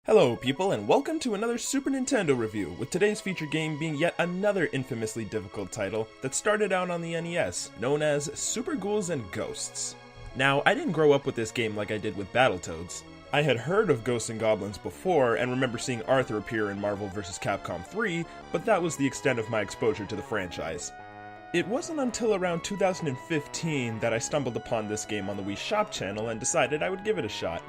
Hello people, and welcome to another Super Nintendo review, with today's featured game being yet another infamously difficult title that started out on the NES, known as Super Ghouls N Ghosts. Now, I didn't grow up with this game like I did with Battletoads. I had heard of Ghosts and Goblins before, and remember seeing Arthur appear in Marvel vs. Capcom 3, but that was the extent of my exposure to the franchise. It wasn't until around 2015 that I stumbled upon this game on the Wii Shop channel and decided I would give it a shot.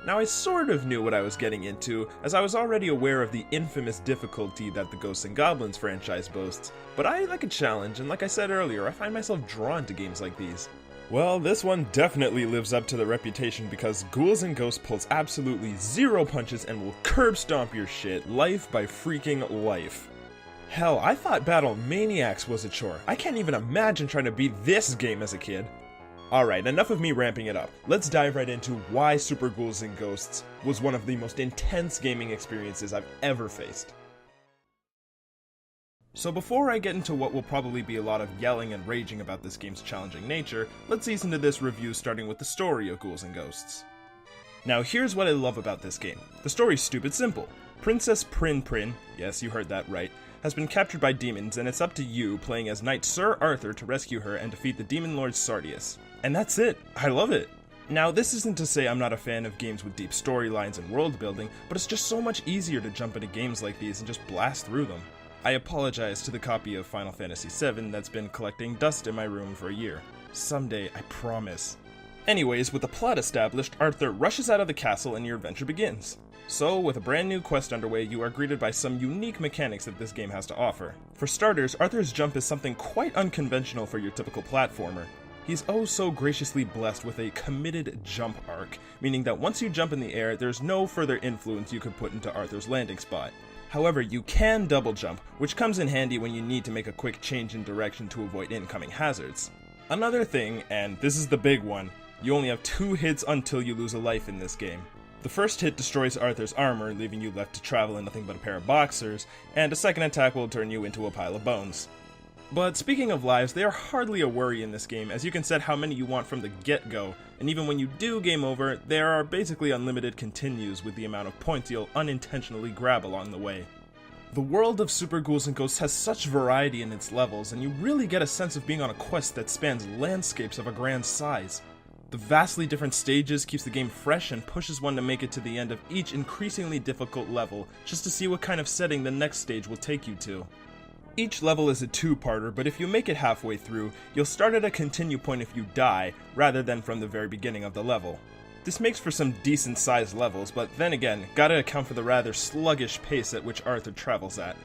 Now, I sort of knew what I was getting into, as I was already aware of the infamous difficulty that the Ghosts and Goblins franchise boasts, but I like a challenge, and like I said earlier, I find myself drawn to games like these. Well, this one definitely lives up to the reputation because Ghouls and Ghosts pulls absolutely zero punches and will curb stomp your shit, life by freaking life. Hell, I thought Battle Maniacs was a chore. I can't even imagine trying to beat this game as a kid. Alright, enough of me ramping it up. Let's dive right into why Super Ghouls N Ghosts was one of the most intense gaming experiences I've ever faced. So before I get into what will probably be a lot of yelling and raging about this game's challenging nature, let's ease into this review starting with the story of Ghouls N Ghosts. Now here's what I love about this game. The story's stupid simple. Princess Prin, yes you heard that right, has been captured by demons, and it's up to you, playing as Knight Sir Arthur, to rescue her and defeat the Demon Lord Sardius. And that's it. I love it. Now, this isn't to say I'm not a fan of games with deep storylines and world building, but it's just so much easier to jump into games like these and just blast through them. I apologize to the copy of Final Fantasy VII that's been collecting dust in my room for a year. Someday, I promise. Anyways, with the plot established, Arthur rushes out of the castle and your adventure begins. So, with a brand new quest underway, you are greeted by some unique mechanics that this game has to offer. For starters, Arthur's jump is something quite unconventional for your typical platformer. He's oh so graciously blessed with a committed jump arc, meaning that once you jump in the air, there's no further influence you could put into Arthur's landing spot. However, you can double jump, which comes in handy when you need to make a quick change in direction to avoid incoming hazards. Another thing, and this is the big one, you only have 2 hits until you lose a life in this game. The first hit destroys Arthur's armor, leaving you left to travel in nothing but a pair of boxers, and a second attack will turn you into a pile of bones. But speaking of lives, they are hardly a worry in this game, as you can set how many you want from the get-go, and even when you do game over, there are basically unlimited continues with the amount of points you'll unintentionally grab along the way. The world of Super Ghouls N Ghosts has such variety in its levels, and you really get a sense of being on a quest that spans landscapes of a grand size. The vastly different stages keeps the game fresh and pushes one to make it to the end of each increasingly difficult level, just to see what kind of setting the next stage will take you to. Each level is a 2-parter, but if you make it halfway through, you'll start at a continue point if you die, rather than from the very beginning of the level. This makes for some decent sized levels, but then again, gotta account for the rather sluggish pace at which Arthur travels at.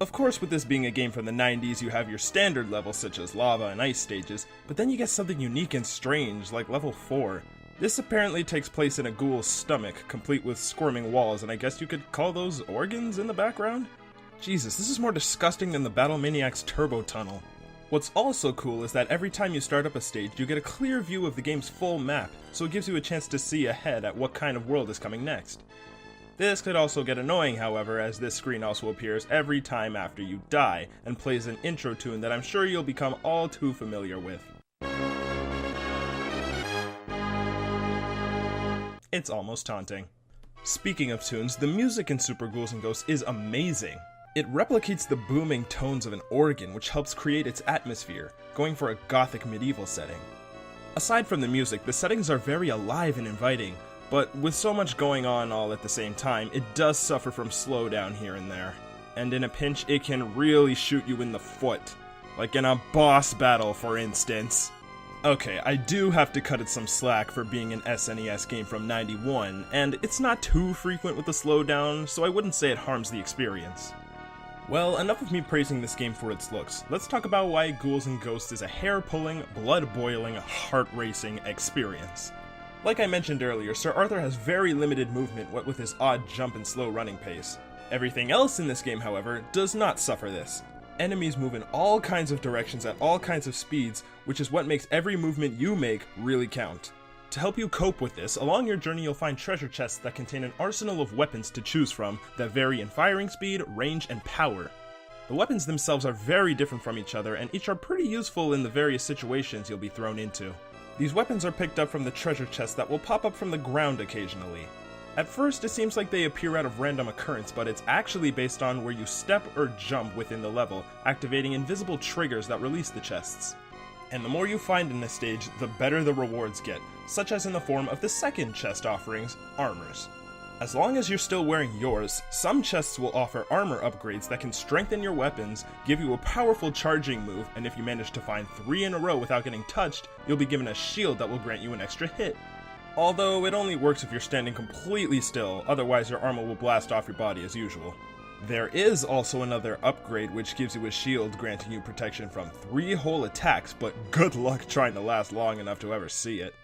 Of course, with this being a game from the 90s, you have your standard levels such as lava and ice stages, but then you get something unique and strange, like level 4. This apparently takes place in a ghoul's stomach, complete with squirming walls, and I guess you could call those organs in the background? Jesus, this is more disgusting than the Battle Maniacs Turbo Tunnel. What's also cool is that every time you start up a stage, you get a clear view of the game's full map, so it gives you a chance to see ahead at what kind of world is coming next. This could also get annoying, however, as this screen also appears every time after you die, and plays an intro tune that I'm sure you'll become all too familiar with. It's almost taunting. Speaking of tunes, the music in Super Ghouls N Ghosts is amazing. It replicates the booming tones of an organ, which helps create its atmosphere, going for a gothic medieval setting. Aside from the music, the settings are very alive and inviting, but with so much going on all at the same time, it does suffer from slowdown here and there. And in a pinch, it can really shoot you in the foot. Like in a boss battle, for instance. Okay, I do have to cut it some slack for being an SNES game from '91, and it's not too frequent with the slowdown, so I wouldn't say it harms the experience. Well, enough of me praising this game for its looks. Let's talk about why Ghouls N Ghosts is a hair-pulling, blood-boiling, heart-racing experience. Like I mentioned earlier, Sir Arthur has very limited movement, what with his odd jump and slow running pace. Everything else in this game, however, does not suffer this. Enemies move in all kinds of directions at all kinds of speeds, which is what makes every movement you make really count. To help you cope with this, along your journey you'll find treasure chests that contain an arsenal of weapons to choose from that vary in firing speed, range, and power. The weapons themselves are very different from each other, and each are pretty useful in the various situations you'll be thrown into. These weapons are picked up from the treasure chests that will pop up from the ground occasionally. At first, it seems like they appear out of random occurrence, but it's actually based on where you step or jump within the level, activating invisible triggers that release the chests. And the more you find in this stage, the better the rewards get, such as in the form of the second chest offerings, armors. As long as you're still wearing yours, some chests will offer armor upgrades that can strengthen your weapons, give you a powerful charging move, and if you manage to find 3 in a row without getting touched, you'll be given a shield that will grant you an extra hit. Although it only works if you're standing completely still, otherwise your armor will blast off your body as usual. There is also another upgrade which gives you a shield granting you protection from 3 whole attacks, but good luck trying to last long enough to ever see it.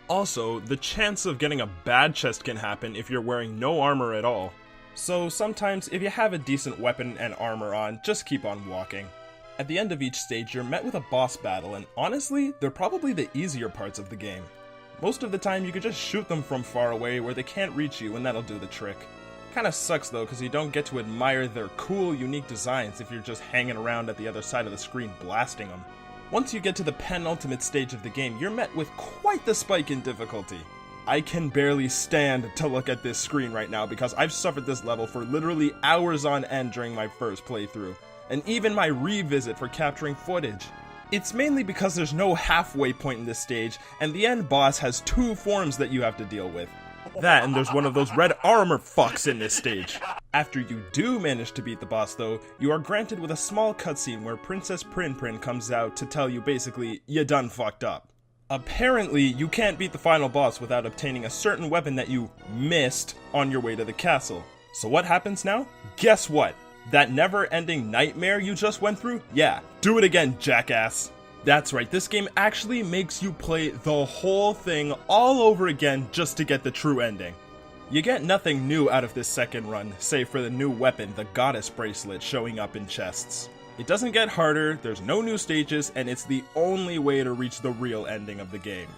Also, the chance of getting a bad chest can happen if you're wearing no armor at all. So sometimes, if you have a decent weapon and armor on, just keep on walking. At the end of each stage, you're met with a boss battle, and honestly, they're probably the easier parts of the game. Most of the time, you could just shoot them from far away where they can't reach you, and that'll do the trick. Kinda sucks though, because you don't get to admire their cool, unique designs if you're just hanging around at the other side of the screen blasting them. Once you get to the penultimate stage of the game, you're met with quite the spike in difficulty. I can barely stand to look at this screen right now because I've suffered this level for literally hours on end during my first playthrough, and even my revisit for capturing footage. It's mainly because there's no halfway point in this stage, and the end boss has 2 forms that you have to deal with. That, and there's one of those red armor fucks in this stage. After you do manage to beat the boss though, you are granted with a small cutscene where Princess Prin Prin comes out to tell you basically, you done fucked up. Apparently, you can't beat the final boss without obtaining a certain weapon that you missed on your way to the castle. So what happens now? Guess what? That never-ending nightmare you just went through? Yeah, do it again, jackass. That's right, this game actually makes you play the whole thing all over again just to get the true ending. You get nothing new out of this second run, save for the new weapon, the Goddess Bracelet, showing up in chests. It doesn't get harder, there's no new stages, and it's the only way to reach the real ending of the game.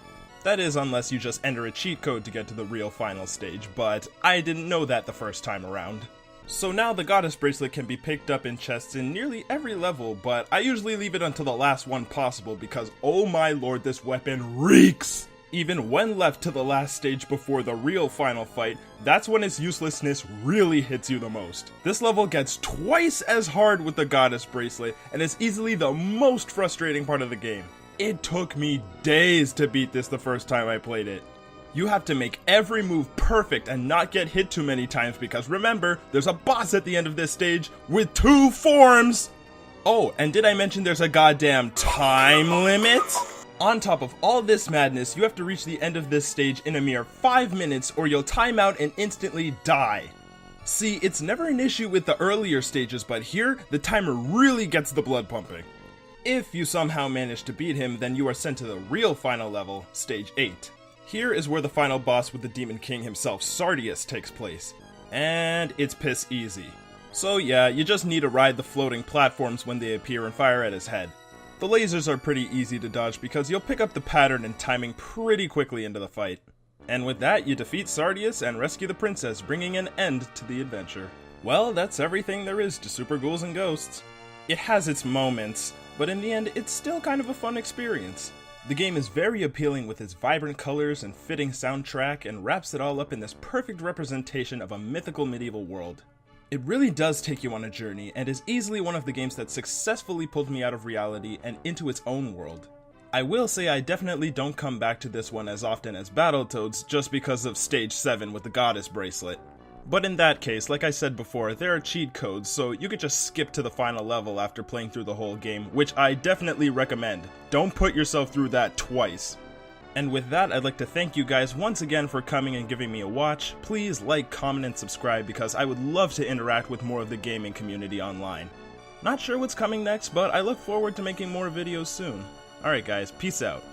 That is, unless you just enter a cheat code to get to the real final stage, but I didn't know that the first time around. So now the Goddess Bracelet can be picked up in chests in nearly every level, but I usually leave it until the last one possible because oh my lord, this weapon reeks! Even when left to the last stage before the real final fight, that's when its uselessness really hits you the most. This level gets twice as hard with the Goddess Bracelet, and is easily the most frustrating part of the game. It took me days to beat this the first time I played it. You have to make every move perfect and not get hit too many times because remember, there's a boss at the end of this stage with 2 forms! Oh, and did I mention there's a goddamn time limit? On top of all this madness, you have to reach the end of this stage in a mere 5 minutes or you'll time out and instantly die. See, it's never an issue with the earlier stages, but here, the timer really gets the blood pumping. If you somehow manage to beat him, then you are sent to the real final level, stage 8. Here is where the final boss with the Demon King himself, Sardius, takes place. And it's piss easy. So yeah, you just need to ride the floating platforms when they appear and fire at his head. The lasers are pretty easy to dodge because you'll pick up the pattern and timing pretty quickly into the fight. And with that, you defeat Sardius and rescue the princess, bringing an end to the adventure. Well, that's everything there is to Super Ghouls N Ghosts. It has its moments, but in the end, it's still kind of a fun experience. The game is very appealing with its vibrant colors and fitting soundtrack and wraps it all up in this perfect representation of a mythical medieval world. It really does take you on a journey and is easily one of the games that successfully pulled me out of reality and into its own world. I will say I definitely don't come back to this one as often as Battletoads just because of Stage 7 with the Goddess Bracelet. But in that case, like I said before, there are cheat codes, so you could just skip to the final level after playing through the whole game, which I definitely recommend. Don't put yourself through that twice. And with that, I'd like to thank you guys once again for coming and giving me a watch. Please like, comment, and subscribe because I would love to interact with more of the gaming community online. Not sure what's coming next, but I look forward to making more videos soon. Alright guys, peace out.